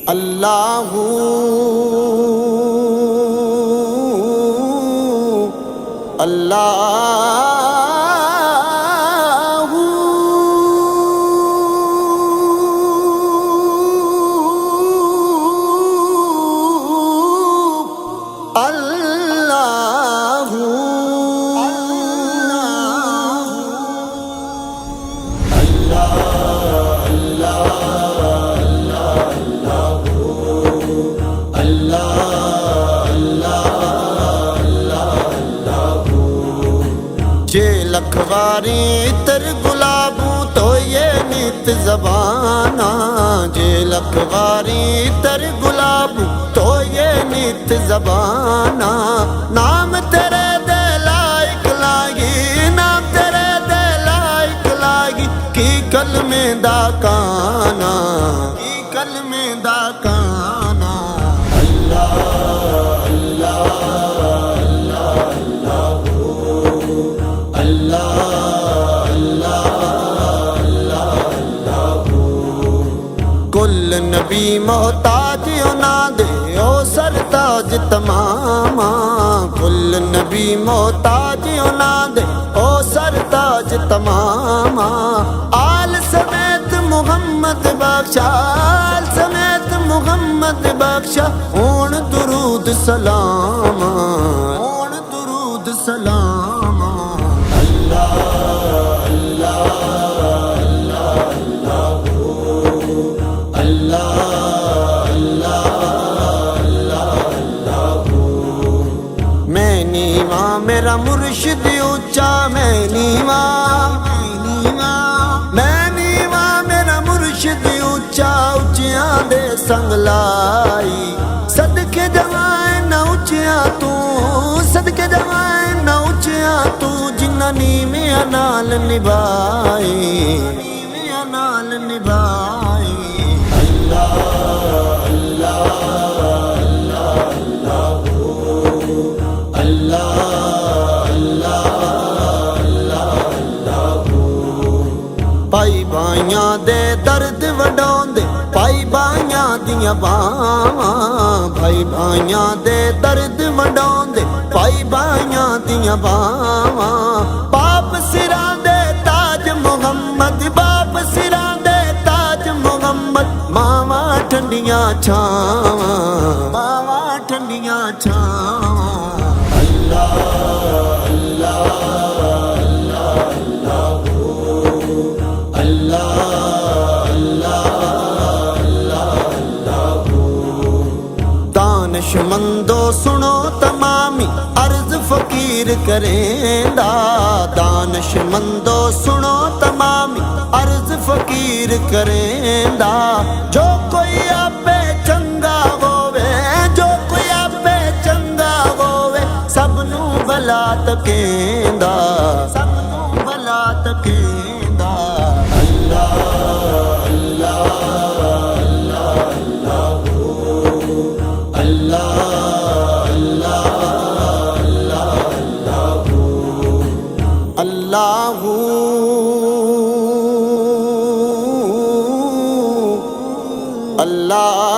اللہ اللہ اللہ جے لکھواری تر گلابوں تو یہ نیت زبانہ جے لکھواری تر گلابوں تو یہ نیت زبانہ نام تیرے دے لائق لاگی نام تیرے دے لائق لاگی کی کلمے دا کانا کی کلمے دا کانا اللہ کل نبی محتاج نہ دے او سرتاج تمام کل نبی محتاج نہ دے او سرتاج تمام آل سمیت محمد بخشا آل سمیت محمد بخشا ہون درود سلام ہون درود سلام اللہ میرا مرشد اونچا میں نیواں میرا مرشد اونچا اونچیاں دے سنگ لائی صدقے جوائیں نہ اونچیاں تو صدقے جوائیں نہ اونچیاں تو جنہ نیویاں نال نبھائی نیویاں نال نبھائی اللہ پائی بائیاں دے درد وڈاؤں دے پائی بائیاں دیاں باواں پائی بائیاں دے درد وڈاؤں دے پائی بائیاں دیاں باواں باپ سراں دے تاج محمد باپ سراں دے تاج محمد ماواں ٹھنڈیاں چھاواں ماواں ٹھنڈیاں چھاواں اللہ دانش مندو سنو تمامی عرض فقیر کریں دا دانش مندو سنو تمامی عرض فقیر کریں دا جو کوئی آپے چنگا ہووے جو کوئی آپے چنگا ہووے سب نو بلا تکیں دا سب نو بلا تکیں دا اللہ اللہ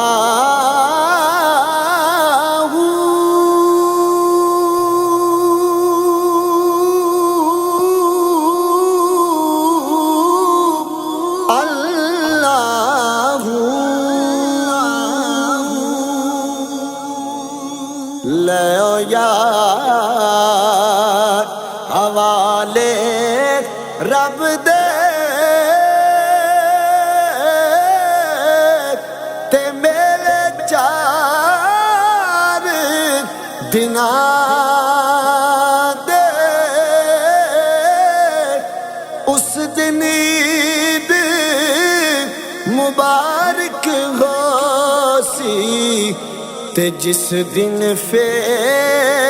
لے یار حوالے رب دے تے میرے چار دناں دے اس دن عید مبارک ہو سی تے جس دن فیر